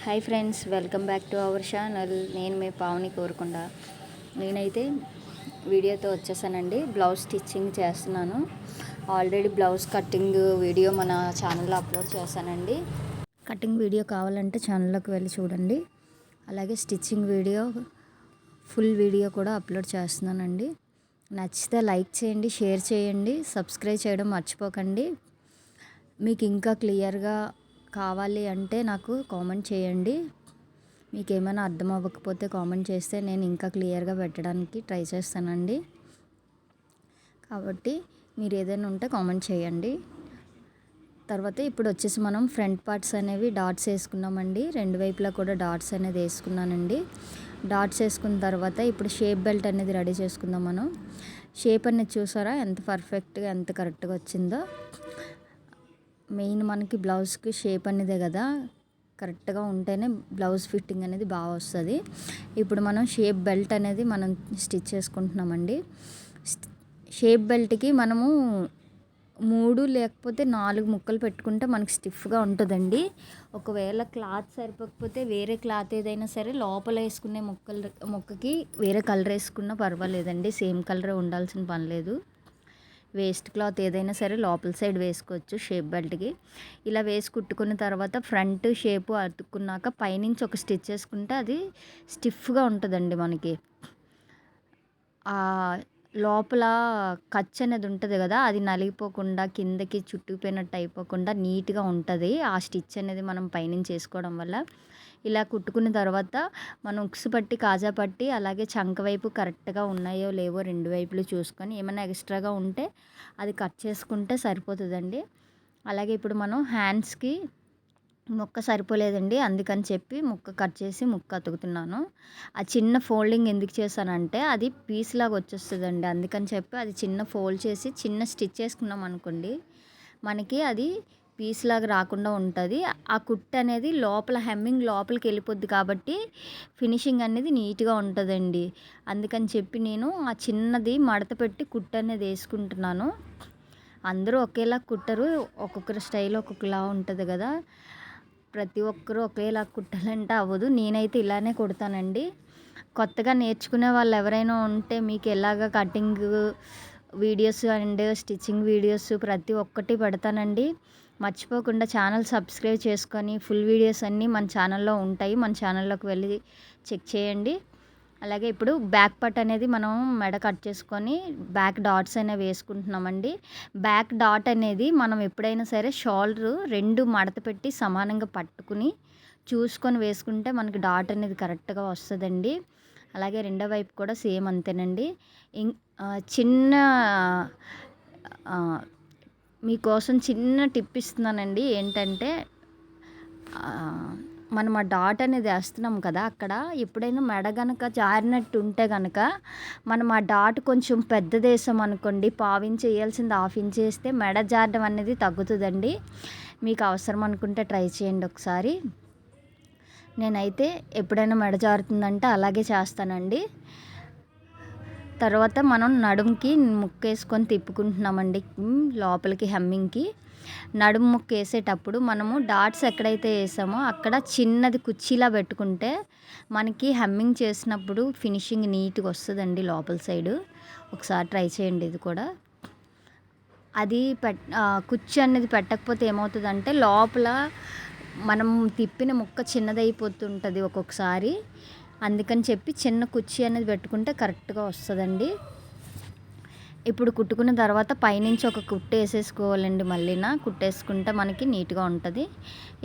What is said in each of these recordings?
Hi friends, welcome back to our channel. నేను మీ పావని కోరుకుండ. నేనైతే వీడియోతో వచ్చేసానండి. బ్లౌజ్ స్టిచ్చింగ్ చేస్తున్నాను. ఆల్రెడీ బ్లౌజ్ కటింగ్ వీడియో మన ఛానల్లో అప్లోడ్ చేశానండి. కటింగ్ వీడియో కావాలంటే ఛానల్లోకి వెళ్ళి చూడండి. అలాగే స్టిచ్చింగ్ వీడియో ఫుల్ వీడియో కూడా అప్లోడ్ చేస్తున్నానండి. నచ్చితే లైక్ చేయండి, షేర్ చేయండి, సబ్స్క్రైబ్ చేయడం మర్చిపోకండి. మీకు ఇంకా క్లియర్గా కావాలి అంటే నాకు కామెంట్ చేయండి. మీకు ఏమైనా అర్థం అవ్వకపోతే కామెంట్ చేస్తే నేను ఇంకా క్లియర్గా పెట్టడానికి ట్రై చేస్తానండి. కాబట్టి మీరు ఏదైనా ఉంటే కామెంట్ చేయండి. తర్వాత ఇప్పుడు వచ్చేసి మనం ఫ్రంట్ పార్ట్స్ అనేవి డాట్స్ వేసుకున్నామండి. రెండు వైపులా కూడా డాట్స్ అనేది వేసుకున్నానండి. డాట్స్ వేసుకున్న తర్వాత ఇప్పుడు షేప్ బెల్ట్ అనేది రెడీ చేసుకుందాం. మనం షేప్ అనేది చూసారా ఎంత పర్ఫెక్ట్గా, ఎంత కరెక్ట్గా వచ్చిందో. మెయిన్ మనకి బ్లౌజ్కి షేప్ అనేదే కదా, కరెక్ట్గా ఉంటేనే బ్లౌజ్ ఫిట్టింగ్ అనేది బాగా వస్తుంది. ఇప్పుడు మనం షేప్ బెల్ట్ అనేది మనం స్టిచ్ చేసుకుంటున్నామండి. షేప్ బెల్ట్కి మనము 3 లేకపోతే 4 ముక్కలు పెట్టుకుంటే మనకి స్టిఫ్గా ఉంటుందండి. ఒకవేళ క్లాత్ సరిపోకపోతే వేరే క్లాత్ ఏదైనా సరే లోపల వేసుకునే ముక్కకి వేరే కలర్ వేసుకున్నా పర్వాలేదండి. సేమ్ కలర్ ఉండాల్సిన పని లేదు. వేస్ట్ క్లాత్ ఏదైనా సరే లోపల సైడ్ వేసుకోవచ్చు షేప్ బెల్ట్కి. ఇలా వేసి కుట్టుకున్న తర్వాత ఫ్రంట్ షేపు అతుక్కున్నాక పైనుంచి ఒక స్టిచ్ చేసుకుంటే అది స్టిఫ్గా ఉంటుందండి. మనకి లోపల ఖర్చు అనేది ఉంటుంది కదా, అది నలిగిపోకుండా కిందకి చుట్టుకుపోయినట్టు అయిపోకుండా నీట్గా ఉంటుంది ఆ స్టిచ్ అనేది మనం పైనుంచి వేసుకోవడం వల్ల. ఇలా కుట్టుకున్న తర్వాత మనం ఉక్స్ పట్టి, కాజా పట్టి, అలాగే చంక వైపు కరెక్ట్గా ఉన్నాయో లేవో రెండు వైపులు చూసుకొని ఏమైనా ఎక్స్ట్రాగా ఉంటే అది కట్ చేసుకుంటే సరిపోతుందండి. అలాగే ఇప్పుడు మనం హ్యాండ్స్కి ముక్క సరిపోలేదండి, అందుకని చెప్పి ముక్క కట్ చేసి ముక్క అతుకుతున్నాను. ఆ చిన్న ఫోల్డింగ్ ఎందుకు చేశానంటే అది పీస్ లాగా వచ్చేస్తుందండి. అందుకని చెప్పి అది చిన్న ఫోల్డ్ చేసి చిన్న స్టిచ్ చేసుకున్నాం అనుకోండి, మనకి అది పీస్ లాగా రాకుండా ఉంటుంది. ఆ కుట్టు అనేది లోపల హెమ్మింగ్ లోపలికి వెళ్ళిపోద్ది కాబట్టి ఫినిషింగ్ అనేది నీట్గా ఉంటుందండి. అందుకని చెప్పి నేను ఆ చిన్నది మడత పెట్టి కుట్టు అనేది వేసుకుంటున్నాను. అందరూ ఒకేలా కుట్టరు, ఒక్కొక్కరి స్టైల్ ఒక్కొక్కలా ఉంటుంది కదా. ప్రతి ఒక్కరూ ఒకేలా కుట్టాలంటే అవ్వదు. నేనైతే ఇలానే కుడతానండి. కొత్తగా నేర్చుకునే వాళ్ళు ఎవరైనా ఉంటే మీకు ఎలాగ cutting videos and stitching videos ప్రతి ఒక్కటి పెడతానండి. మర్చిపోకుండా ఛానల్ సబ్స్క్రైబ్ చేసుకొని ఫుల్ వీడియోస్ అన్నీ మన ఛానల్లో ఉంటాయి. మన ఛానల్లోకి వెళ్ళి చెక్ చేయండి. అలాగే ఇప్పుడు బ్యాక్ పార్ట్ అనేది మనం మెడ కట్ చేసుకొని బ్యాక్ డాట్స్ అనేవి వేసుకుంటున్నామండి. బ్యాక్ డాట్ అనేది మనం ఎప్పుడైనా సరే షోల్డర్ 2 మడత పెట్టి సమానంగా పట్టుకుని చూసుకొని వేసుకుంటే మనకి డాట్ అనేది కరెక్ట్గా వస్తుందండి. అలాగే రెండో వైపు కూడా సేమ్ అంతేనండి. చిన్న మీకోసం చిన్న టిప్ ఇస్తున్నానండి. ఏంటంటే మనం ఆ డాట్ అనేది వేస్తున్నాం కదా, అక్కడ ఎప్పుడైనా మెడ గనక జారినట్టు ఉంటే కనుక మనం ఆ డాట్ కొంచెం పెద్దది వేసాం అనుకోండి, 1/2 ఇంచ్ వేయాల్సింది 1/2 ఇంచ్ వేస్తే మెడ జారడం అనేది తగ్గుతుందండి. మీకు అవసరం అనుకుంటే ట్రై చేయండి ఒకసారి. నేనైతే ఎప్పుడైనా మెడ జారుతుందంటే అలాగే చేస్తానండి. తర్వాత మనం నడుముకి ముక్క వేసుకొని తిప్పుకుంటున్నామండి. లోపలికి హెమ్మింగ్కి నడుము ముక్క వేసేటప్పుడు మనము డాట్స్ ఎక్కడైతే వేసామో అక్కడ చిన్నది కుర్చీలా పెట్టుకుంటే మనకి హెమ్మింగ్ చేసినప్పుడు ఫినిషింగ్ నీట్గా వస్తుందండి లోపల సైడు. ఒకసారి ట్రై చేయండి ఇది కూడా. అది కుర్చీ అనేది పెట్టకపోతే ఏమవుతుందంటే లోపల మనం తిప్పిన ముక్క చిన్నదైపోతుంటుంది ఒక్కొక్కసారి. అందుకని చెప్పి చిన్న కుర్చీ అనేది పెట్టుకుంటే కరెక్ట్గా వస్తుందండి. ఇప్పుడు కుట్టుకున్న తర్వాత పైనుంచి ఒక కుట్టు వేసేసుకోవాలండి. కుట్టేసుకుంటే మనకి నీట్గా ఉంటుంది.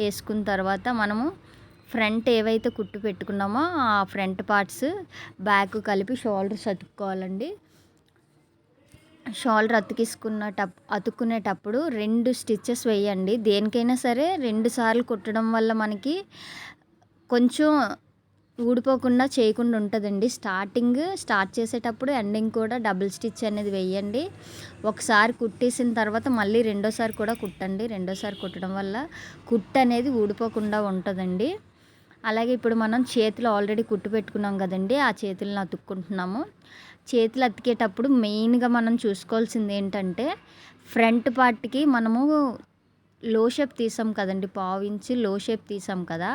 వేసుకున్న తర్వాత మనము ఫ్రంట్ ఏవైతే కుట్టు పెట్టుకున్నామో ఆ ఫ్రంట్ పార్ట్స్ బ్యాక్ కలిపి షోల్డర్స్ అతుక్కోవాలండి. షోల్డర్ అతుక్కునేటప్పుడు 2 స్టిచ్చెస్ వేయండి. దేనికైనా సరే 2 సార్లు కుట్టడం వల్ల మనకి కొంచెం ఊడిపోకుండా చేయకుండా ఉంటుందండి. స్టార్ట్ చేసేటప్పుడు ఎండింగ్ కూడా డబుల్ స్టిచ్ అనేది వేయండి. ఒకసారి కుట్టేసిన తర్వాత మళ్ళీ రెండోసారి కూడా కుట్టండి. రెండోసారి కుట్టడం వల్ల కుట్టు అనేది ఊడిపోకుండా ఉంటుందండి. అలాగే ఇప్పుడు మనం చేతులు ఆల్రెడీ కుట్టు పెట్టుకున్నాం కదండి, ఆ చేతులను అతుక్కుంటున్నాము. చేతులు అతికేటప్పుడు మెయిన్గా మనం చూసుకోవాల్సింది ఏంటంటే ఫ్రంట్ పార్ట్కి మనము లో షేప్ తీసాం కదండి, పావించి లో షేప్ తీసాం కదా,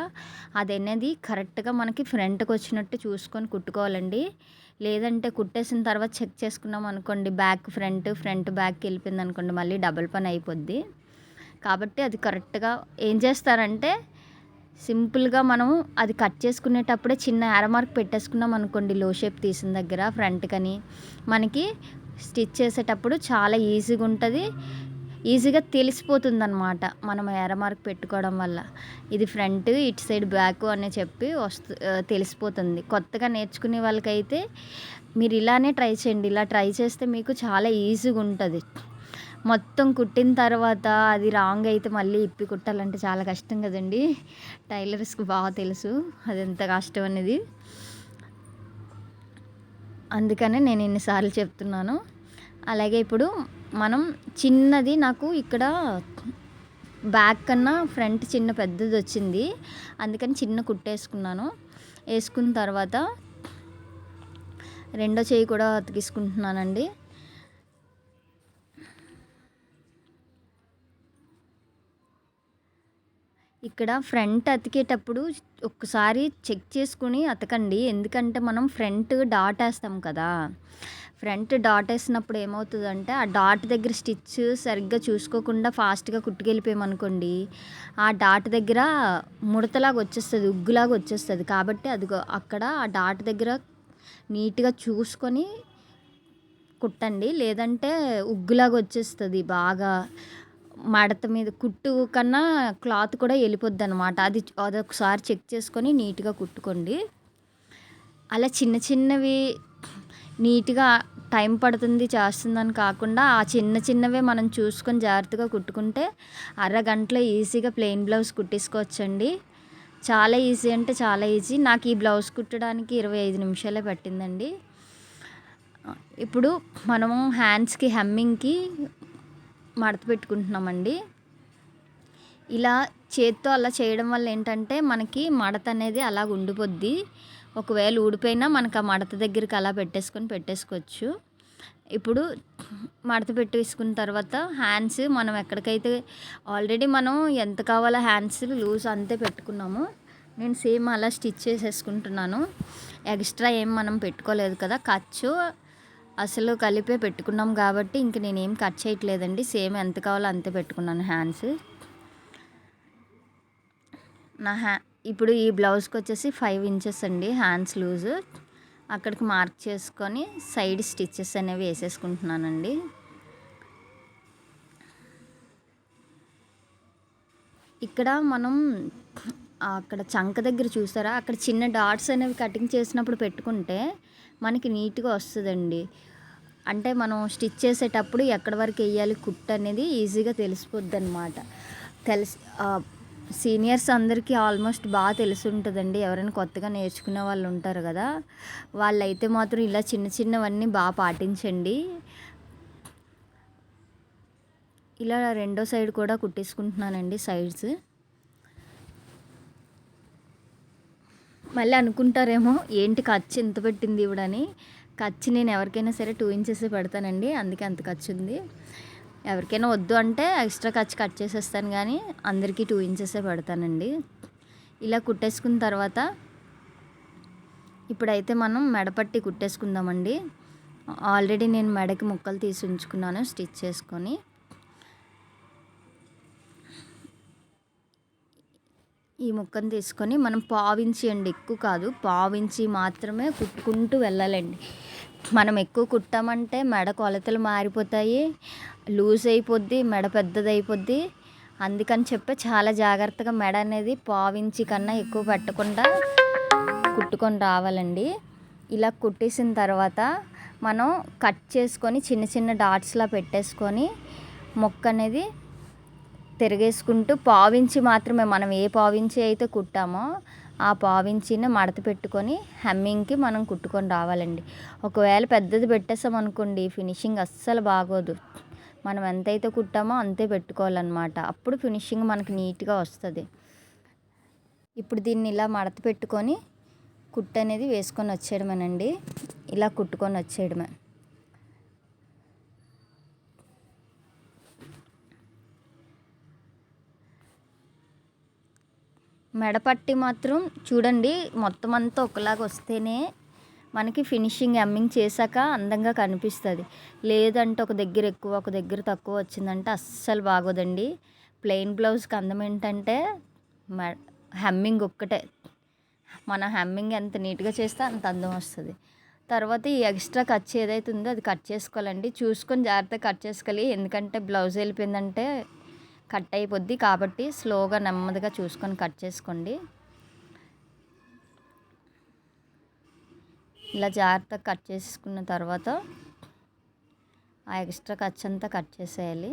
అది అనేది కరెక్ట్గా మనకి ఫ్రంట్కి వచ్చినట్టు చూసుకొని కుట్టుకోవాలండి. లేదంటే కుట్టేసిన తర్వాత చెక్ చేసుకున్నాం అనుకోండి, బ్యాక్ ఫ్రంట్, ఫ్రంట్ బ్యాక్కి వెళ్ళిపోయింది అనుకోండి, మళ్ళీ డబుల్ పని అయిపోద్ది. కాబట్టి అది కరెక్ట్గా ఏం చేస్తారంటే, సింపుల్గా మనం అది కట్ చేసుకునేటప్పుడే చిన్న యారో మార్క్ పెట్టేసుకున్నాం అనుకోండి, లో షేప్ తీసిన దగ్గర ఫ్రంట్కని, మనకి స్టిచ్ చేసేటప్పుడు చాలా ఈజీగా ఉంటుంది, ఈజీగా తెలిసిపోతుంది అనమాట మనం యారో మార్క్ పెట్టుకోవడం వల్ల. ఇది ఫ్రంట్, ఇటు సైడ్ బ్యాక్ అని చెప్పి తెలిసిపోతుంది. కొత్తగా నేర్చుకునే వాళ్ళకైతే మీరు ఇలానే ట్రై చేయండి. ఇలా ట్రై చేస్తే మీకు చాలా ఈజీగా ఉంటుంది. మొత్తం కుట్టిన తర్వాత అది రాంగ్ అయితే మళ్ళీ ఇప్పి కుట్టాలంటే చాలా కష్టం కదండి. టైలర్స్కి బాగా తెలుసు అది ఎంత కష్టం అనేది. అందుకనే నేను ఇన్నిసార్లు చెప్తున్నాను. అలాగే ఇప్పుడు మనం చిన్నది, నాకు ఇక్కడ బ్యాక్ కన్నా ఫ్రంట్ చిన్న పెద్దది వచ్చింది, అందుకని చిన్న కుట్టేసుకున్నాను. వేసుకున్న తర్వాత రెండో చేయి కూడా అతికిసుకుంటున్నానండి. ఇక్కడ ఫ్రంట్ అతికేటప్పుడు ఒక్కసారి చెక్ చేసుకుని అతకండి. ఎందుకంటే మనం ఫ్రంట్ డాట్ వేస్తాం కదా, ఫ్రంట్ డాట్ వేసినప్పుడు ఏమవుతుందంటే, ఆ డాట్ దగ్గర స్టిచ్ సరిగ్గా చూసుకోకుండా ఫాస్ట్గా కుట్టుకెళ్ళిపోయామనుకోండి, ఆ డాట్ దగ్గర ముడతలాగా వచ్చేస్తుంది, ఉగ్గులాగా వచ్చేస్తుంది. కాబట్టి అదిగో అక్కడ ఆ డాట్ దగ్గర నీట్గా చూసుకొని కుట్టండి, లేదంటే ఉగ్గులాగా వచ్చేస్తుంది బాగా. మడత మీద కుట్టు కన్నా క్లాత్ కూడా వెళ్ళిపోద్ది అనమాట. అదొకసారి చెక్ చేసుకొని నీట్గా కుట్టుకోండి. అలా చిన్న చిన్నవి నీట్గా టైం పడుతుంది చేస్తుందని కాకుండా, ఆ చిన్న చిన్నవే మనం చూసుకొని జాగ్రత్తగా కుట్టుకుంటే అరగంటలో ఈజీగా ప్లెయిన్ బ్లౌజ్ కుట్టేసుకోవచ్చండి. చాలా ఈజీ అంటే చాలా ఈజీ. నాకు ఈ బ్లౌజ్ కుట్టడానికి 25 నిమిషాలే పట్టిందండి. ఇప్పుడు మనము హ్యాండ్స్కి హెమ్మింగ్కి మడత పెట్టుకుంటున్నామండి. ఇలా చేత్తో అలా చేయడం వల్ల ఏంటంటే, మనకి మడత అనేది అలా ఉండిపోద్ది. ఒకవేళ ఊడిపోయినా మనకు ఆ మడత దగ్గరికి అలా పెట్టేసుకోవచ్చు. ఇప్పుడు మడత పెట్టేసుకున్న తర్వాత హ్యాండ్స్ మనం ఎక్కడికైతే ఆల్రెడీ మనం ఎంత కావాలో హ్యాండ్స్ లూజ్ అంతే పెట్టుకున్నాము. నేను సేమ్ అలా స్టిచ్ చేసేసుకుంటున్నాను. ఎక్స్ట్రా ఏం మనం పెట్టుకోలేదు కదా, ఖర్చు అసలు కలిపే పెట్టుకున్నాం కాబట్టి ఇంక నేనేం కట్ చేయట్లేదండి. సేమ్ ఎంత కావాలో అంతే పెట్టుకున్నాను హ్యాండ్స్. ఇప్పుడు ఈ బ్లౌజ్కి వచ్చేసి 5 ఇంచెస్ అండి హ్యాండ్స్ లూజు. అక్కడికి మార్క్ చేసుకొని సైడ్ స్టిచ్చెస్ అనేవి వేసేసుకుంటున్నానండి. ఇక్కడ మనం అక్కడ చంక దగ్గర చూసారా, అక్కడ చిన్న డాట్స్ అనేవి కటింగ్ చేసినప్పుడు పెట్టుకుంటే మనకి నీట్గా వస్తుందండి. అంటే మనం స్టిచ్ చేసేటప్పుడు ఎక్కడి వరకు వేయాలి కుట్టు అనేది ఈజీగా తెలిసిపోద్ది అనమాట. సీనియర్స్ అందరికీ ఆల్మోస్ట్ బాగా తెలిసి ఉంటుందండి. ఎవరైనా కొత్తగా నేర్చుకునే వాళ్ళు ఉంటారు కదా, వాళ్ళైతే మాత్రం ఇలా చిన్న చిన్నవన్నీ బాగా పాటించండి. ఇలా రెండో సైడ్ కూడా కుట్టేసుకుంటున్నానండి సైడ్స్. మళ్ళీ అనుకుంటారేమో ఏంటి ఖర్చు ఎంత పెట్టింది ఇవిడని. ఖర్చు నేను ఎవరికైనా సరే 2 ఇంచెస్ పెడతానండి, అందుకే అంత ఖర్చు ఉంది. ఎవరికైనా వద్దు అంటే ఎక్స్ట్రా ఖర్చు కట్ చేసేస్తాను, కానీ అందరికీ 2 ఇంచెస్ పెడతానండి. ఇలా కుట్టేసుకున్న తర్వాత ఇప్పుడైతే మనం మెడపట్టి కుట్టేసుకుందామండి. ఆల్రెడీ నేను మెడకి ముక్కలు తీసి ఉంచుకున్నాను స్టిచ్ చేసుకొని. ఈ ముక్కను తీసుకొని మనం పావించి అండి, ఎక్కువ కాదు, పావించి మాత్రమే కుట్టుకుంటూ వెళ్ళాలండి. మనం ఎక్కువ కుట్టామంటే మెడ కొలతలు మారిపోతాయి, లూజ్ అయిపోద్ది, మెడ పెద్దది అయిపోద్ది. అందుకని చెప్పి చాలా జాగ్రత్తగా మెడ అనేది పావించి కన్నా ఎక్కువ పెట్టకుండా కుట్టుకొని రావాలండి. ఇలా కుట్టేసిన తర్వాత మనం కట్ చేసుకొని చిన్న చిన్న డాట్స్లా పెట్టేసుకొని మొక్క అనేది తిరిగేసుకుంటూ పావించి మాత్రమే, మనం ఏ పావించి అయితే కుట్టామో ఆ పావించిని మడత పెట్టుకొని హెమ్మింగ్కి మనం కుట్టుకొని రావాలండి. ఒకవేళ పెద్దది పెట్టేసాం అనుకోండి, ఫినిషింగ్ అస్సలు బాగోదు. మనం ఎంతైతే కుట్టామో అంతే పెట్టుకోవాలన్నమాట, అప్పుడు ఫినిషింగ్ మనకి నీట్గా వస్తుంది. ఇప్పుడు దీన్ని ఇలా మడత పెట్టుకొని కుట్టు అనేది వేసుకొని వచ్చేయడమేనండి. ఇలా కుట్టుకొని వచ్చేయడమే. మెడపట్టి మాత్రం చూడండి మొత్తం అంతా ఒకలాగా వస్తేనే మనకి ఫినిషింగ్ ఎమ్మింగ్ చేశాక అందంగా కనిపిస్తుంది. లేదంటే ఒక దగ్గర ఎక్కువ ఒక దగ్గర తక్కువ వచ్చిందంటే అస్సలు బాగోదండి. ప్లెయిన్ బ్లౌజ్కి అందం ఏంటంటే హెమ్మింగ్ ఒక్కటే. మన హెమ్మింగ్ ఎంత నీట్గా చేస్తే అంత అందం వస్తుంది. తర్వాత ఈ ఎక్స్ట్రా ఖర్చు ఏదైతే ఉందో అది కట్ చేసుకోవాలండి. చూసుకొని జాగ్రత్తగా కట్ చేసుకోవాలి. ఎందుకంటే బ్లౌజ్ వెళ్ళిపోయిందంటే కట్ అయిపోద్ది. కాబట్టి స్లోగా నెమ్మదిగా చూసుకొని కట్ చేసుకోండి. ఇలా జాగ్రత్తగా కట్ చేసుకున్న తర్వాత ఆ ఎక్స్ట్రా ఖర్చు అంతా కట్ చేసేయాలి.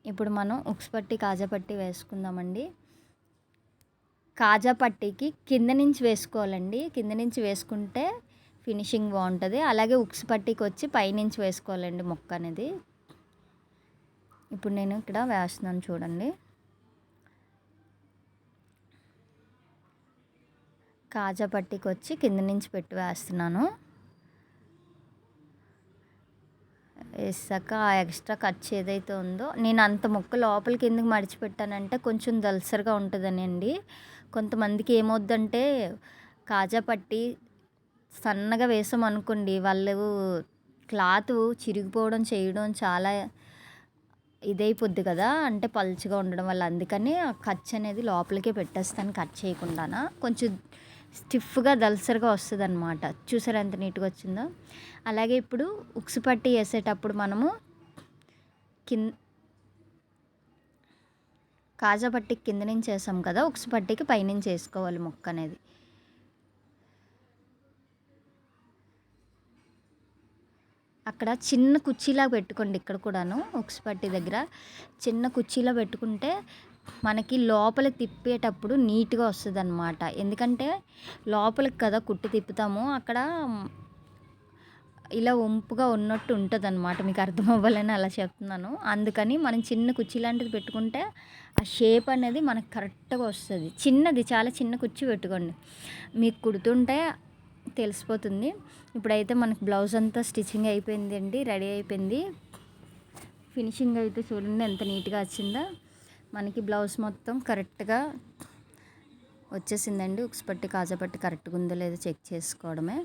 ఇప్పుడు మనం ఉక్స్ పట్టి కాజా పట్టి వేసుకుందామండి. కాజా పట్టీకి కింద నుంచి వేసుకోవాలండి. కింద నుంచి వేసుకుంటే ఫినిషింగ్ బాగుంటుంది. అలాగే ఉక్స్ పట్టీకి వచ్చి పైనుంచి వేసుకోవాలండి మొక్క అనేది. ఇప్పుడు నేను ఇక్కడ వేస్తున్నాను చూడండి. కాజా పట్టీకి వచ్చి కింద నుంచి పెట్టి వేస్తున్నాను. వేసాక ఆ ఎక్స్ట్రా ఖర్చు ఏదైతే ఉందో నేను అంత ముక్క లోపలికి ఎందుకు మడిచిపెట్టానంటే కొంచెం దల్సరిగా ఉంటుందని అండి. కొంతమందికి ఏమవుద్దంటే కాజా పట్టి సన్నగా వేసామనుకోండి వాళ్ళు క్లాత్ చిరిగిపోవడం చేయడం చాలా ఇదైపోద్ది కదా, అంటే పలుచగా ఉండడం వల్ల. అందుకని ఆ ఖర్చు అనేది లోపలికే పెట్టేస్తాను కట్ చేయకుండా. కొంచెం స్టిఫ్గా దల్సరిగా వస్తుంది అనమాట. చూసారా ఎంత నీట్గా వచ్చిందో. అలాగే ఇప్పుడు ఉక్స్ పట్టి వేసేటప్పుడు మనము కాజా పట్టికి కింద నుంచి వేసాం కదా, ఉక్స్ పట్టికి పైనుంచి వేసుకోవాలి మొక్క అనేది. అక్కడ చిన్న కుర్చీలా పెట్టుకోండి. ఇక్కడ కూడాను ఉక్స్ పట్టి దగ్గర చిన్న కుర్చీలా పెట్టుకుంటే మనకి లోపల తిప్పేటప్పుడు నీట్గా వస్తుంది అనమాట. ఎందుకంటే లోపలికి కదా కుట్టు తిప్పుతాము, అక్కడ ఇలా వంపుగా ఉన్నట్టు ఉంటుంది అనమాట. మీకు అర్థం అవ్వాలని అలా చెప్తున్నాను. అందుకని మనం చిన్న కుర్చీ లాంటిది పెట్టుకుంటే ఆ షేప్ అనేది మనకు కరెక్ట్గా వస్తుంది. చిన్నది, చాలా చిన్న కుర్చీ పెట్టుకోండి, మీకు కుడుతుంటే తెలిసిపోతుంది. ఇప్పుడైతే మనకు బ్లౌజ్ అంతా స్టిచ్చింగ్ అయిపోయింది అండి, రెడీ అయిపోయింది. ఫినిషింగ్ అయితే చూడండి ఎంత నీట్గా వచ్చిందో. మనకి బ్లౌజ్ మొత్తం కరెక్ట్గా వచ్చేసిందండి. ఉక్స్ పట్టి కాజా పట్టి కరెక్ట్గా ఉందో లేదో చెక్ చేసుకోవడమే.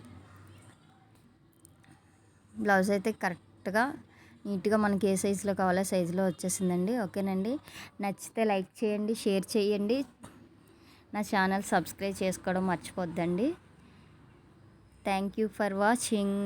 బ్లౌజ్ అయితే కరెక్ట్గా నీట్గా మనకి ఏ సైజులో కావాలో సైజులో వచ్చేసిందండి. ఓకేనండి, నచ్చితే లైక్ చేయండి, షేర్ చేయండి, నా ఛానల్ సబ్స్క్రైబ్ చేసుకోవడం మర్చిపోద్దండి. Thank you for watching.